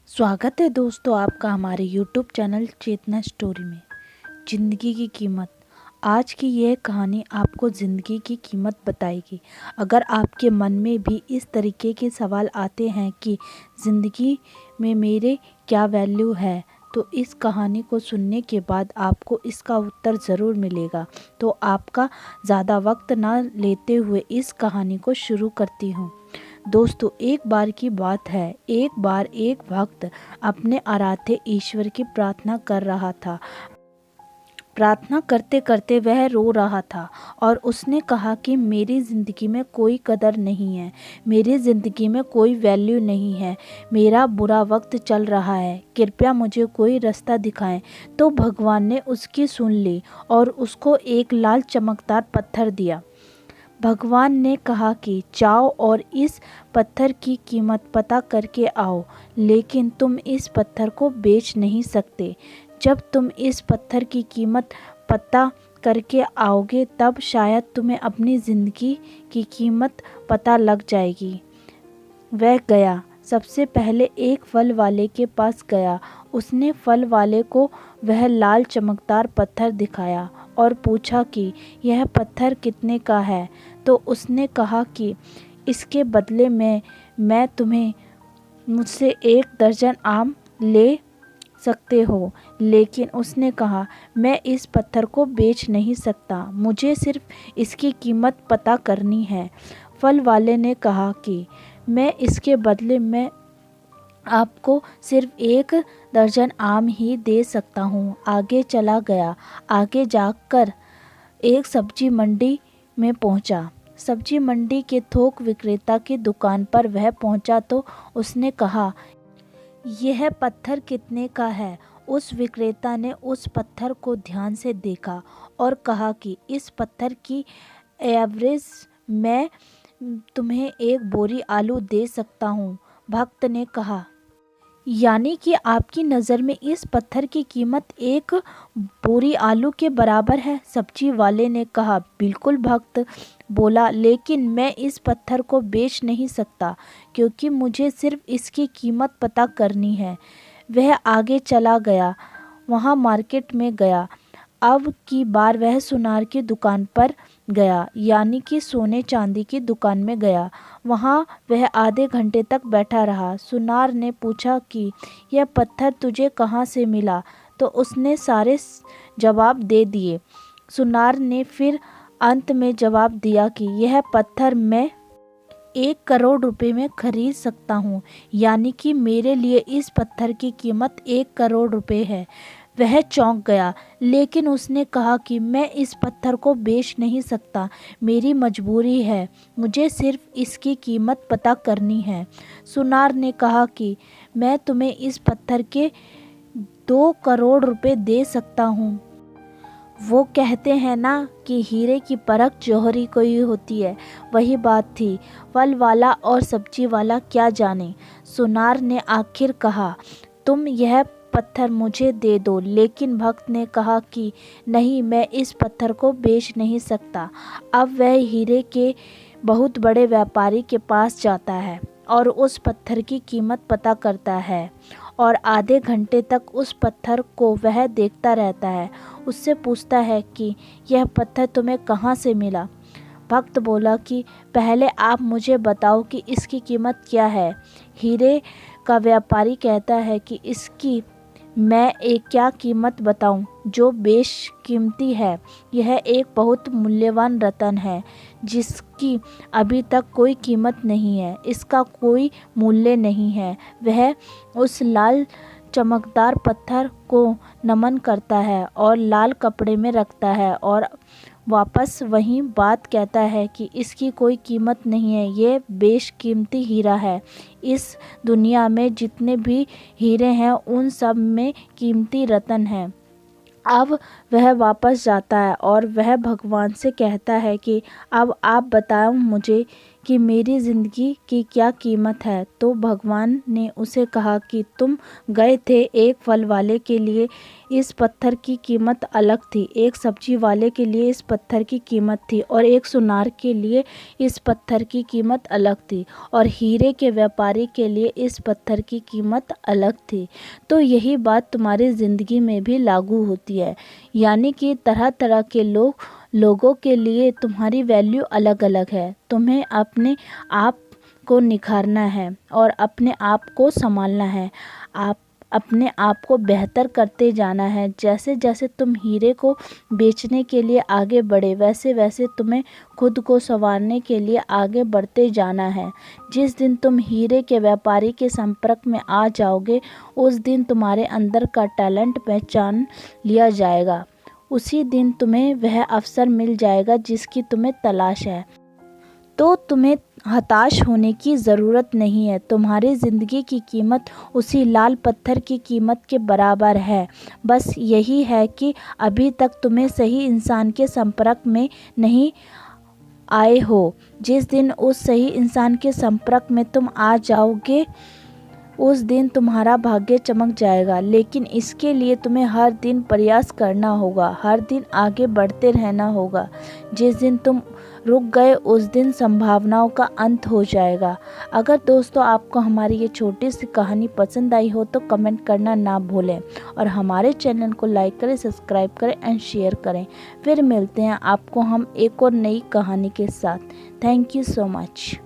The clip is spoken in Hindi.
स्वागत है दोस्तों आपका हमारे YouTube चैनल चेतना स्टोरी में। ज़िंदगी की कीमत। आज की यह कहानी आपको ज़िंदगी की कीमत बताएगी। अगर आपके मन में भी इस तरीके के सवाल आते हैं कि ज़िंदगी में मेरे क्या वैल्यू है, तो इस कहानी को सुनने के बाद आपको इसका उत्तर ज़रूर मिलेगा। तो आपका ज़्यादा वक्त ना लेते हुए इस कहानी को शुरू करती हूँ। दोस्तों, एक बार की बात है। एक बार एक भक्त अपने आराध्य ईश्वर की प्रार्थना कर रहा था। प्रार्थना करते करते वह रो रहा था और उसने कहा कि मेरी ज़िंदगी में कोई कदर नहीं है, मेरी ज़िंदगी में कोई वैल्यू नहीं है, मेरा बुरा वक्त चल रहा है, कृपया मुझे कोई रास्ता दिखाएं। तो भगवान ने उसकी सुन ली और उसको एक लाल चमकदार पत्थर दिया। भगवान ने कहा कि जाओ और इस पत्थर की कीमत पता करके आओ, लेकिन तुम इस पत्थर को बेच नहीं सकते। जब तुम इस पत्थर की कीमत पता करके आओगे तब शायद तुम्हें अपनी ज़िंदगी की कीमत पता लग जाएगी। वह गया। सबसे पहले एक फल वाले के पास गया। उसने फल वाले को वह लाल चमकदार पत्थर दिखाया और पूछा कि यह पत्थर कितने का है। तो उसने कहा कि इसके बदले में मैं तुम्हें मुझसे 1 दर्जन आम ले सकते हो। लेकिन उसने कहा, मैं इस पत्थर को बेच नहीं सकता, मुझे सिर्फ इसकी कीमत पता करनी है। फल वाले ने कहा कि मैं इसके बदले में आपको सिर्फ 1 दर्जन आम ही दे सकता हूँ। आगे चला गया। आगे जाकर एक सब्जी मंडी में पहुँचा। सब्जी मंडी के थोक विक्रेता की दुकान पर वह पहुँचा तो उसने कहा, यह पत्थर कितने का है? उस विक्रेता ने उस पत्थर को ध्यान से देखा और कहा कि इस पत्थर की एवरेज मैं तुम्हें 1 बोरी आलू दे सकता हूँ। भक्त ने कहा, यानी कि आपकी नज़र में इस पत्थर की कीमत 1 बोरी आलू के बराबर है? सब्जी वाले ने कहा, बिल्कुल। भक्त बोला, लेकिन मैं इस पत्थर को बेच नहीं सकता क्योंकि मुझे सिर्फ इसकी कीमत पता करनी है। वह आगे चला गया। वहाँ मार्केट में गया। अब की बार वह सुनार की दुकान पर गया, यानी कि सोने चांदी की दुकान में गया। वहाँ वह आधे घंटे तक बैठा रहा। सुनार ने पूछा कि यह पत्थर तुझे कहाँ से मिला? तो उसने सारे जवाब दे दिए। सुनार ने फिर अंत में जवाब दिया कि यह पत्थर मैं 1 करोड़ रुपए में खरीद सकता हूँ, यानी कि मेरे लिए इस पत्थर की कीमत 1 करोड़ रुपए है। वह चौंक गया, लेकिन उसने कहा कि मैं इस पत्थर को बेच नहीं सकता, मेरी मजबूरी है, मुझे सिर्फ इसकी कीमत पता करनी है। सुनार ने कहा कि मैं तुम्हें इस पत्थर के 2 करोड़ रुपए दे सकता हूँ। वो कहते हैं ना कि हीरे की परख जौहरी को ही होती है, वही बात थी। फल वाला और सब्जी वाला क्या जाने। सुनार ने आखिर कहा, तुम यह पत्थर मुझे दे दो। लेकिन भक्त ने कहा कि नहीं, मैं इस पत्थर को बेच नहीं सकता। अब वह हीरे के बहुत बड़े व्यापारी के पास जाता है और उस पत्थर की कीमत पता करता है और आधे घंटे तक उस पत्थर को वह देखता रहता है। उससे पूछता है कि यह पत्थर तुम्हें कहाँ से मिला? भक्त बोला कि पहले आप मुझे बताओ कि इसकी कीमत क्या है। हीरे का व्यापारी कहता है कि इसकी मैं एक क्या कीमत बताऊं जो बेशकीमती है। यह एक बहुत मूल्यवान रत्न है जिसकी अभी तक कोई कीमत नहीं है, इसका कोई मूल्य नहीं है। वह उस लाल चमकदार पत्थर को नमन करता है और लाल कपड़े में रखता है और वापस वही बात कहता है कि इसकी कोई कीमत नहीं है, ये बेशकीमती हीरा है। इस दुनिया में जितने भी हीरे हैं उन सब में कीमती रत्न है। अब वह वापस जाता है और वह भगवान से कहता है कि अब आप बताओ मुझे कि मेरी ज़िंदगी की क्या कीमत है, तो भगवान ने उसे कहा कि तुम गए थे एक फल वाले के लिए इस पत्थर की कीमत अलग थी, एक सब्जी वाले के लिए इस पत्थर की कीमत थी और एक सुनार के लिए इस पत्थर की कीमत अलग थी और हीरे के व्यापारी के लिए इस पत्थर की कीमत अलग थी। तो यही बात तुम्हारी ज़िंदगी में भी लागू होती है, यानी कि तरह तरह के लोगों के लिए तुम्हारी वैल्यू अलग अलग है। तुम्हें अपने आप को निखारना है और अपने आप को संभालना है। आप अपने आप को बेहतर करते जाना है। जैसे जैसे तुम हीरे को बेचने के लिए आगे बढ़े, वैसे वैसे तुम्हें खुद को संवारने के लिए आगे बढ़ते जाना है। जिस दिन तुम हीरे के व्यापारी के संपर्क में आ जाओगे, उस दिन तुम्हारे अंदर का टैलेंट पहचान लिया जाएगा। उसी दिन तुम्हें वह अवसर मिल जाएगा जिसकी तुम्हें तलाश है। तो तुम्हें हताश होने की ज़रूरत नहीं है। तुम्हारी ज़िंदगी की कीमत उसी लाल पत्थर की कीमत के बराबर है। बस यही है कि अभी तक तुम्हें सही इंसान के संपर्क में नहीं आए हो। जिस दिन उस सही इंसान के संपर्क में तुम आ जाओगे, उस दिन तुम्हारा भाग्य चमक जाएगा। लेकिन इसके लिए तुम्हें हर दिन प्रयास करना होगा, हर दिन आगे बढ़ते रहना होगा। जिस दिन तुम रुक गए, उस दिन संभावनाओं का अंत हो जाएगा। अगर दोस्तों आपको हमारी ये छोटी सी कहानी पसंद आई हो तो कमेंट करना ना भूलें और हमारे चैनल को लाइक करें, सब्सक्राइब करें एंड शेयर करें। फिर मिलते हैं आपको हम एक और नई कहानी के साथ। Thank you so much.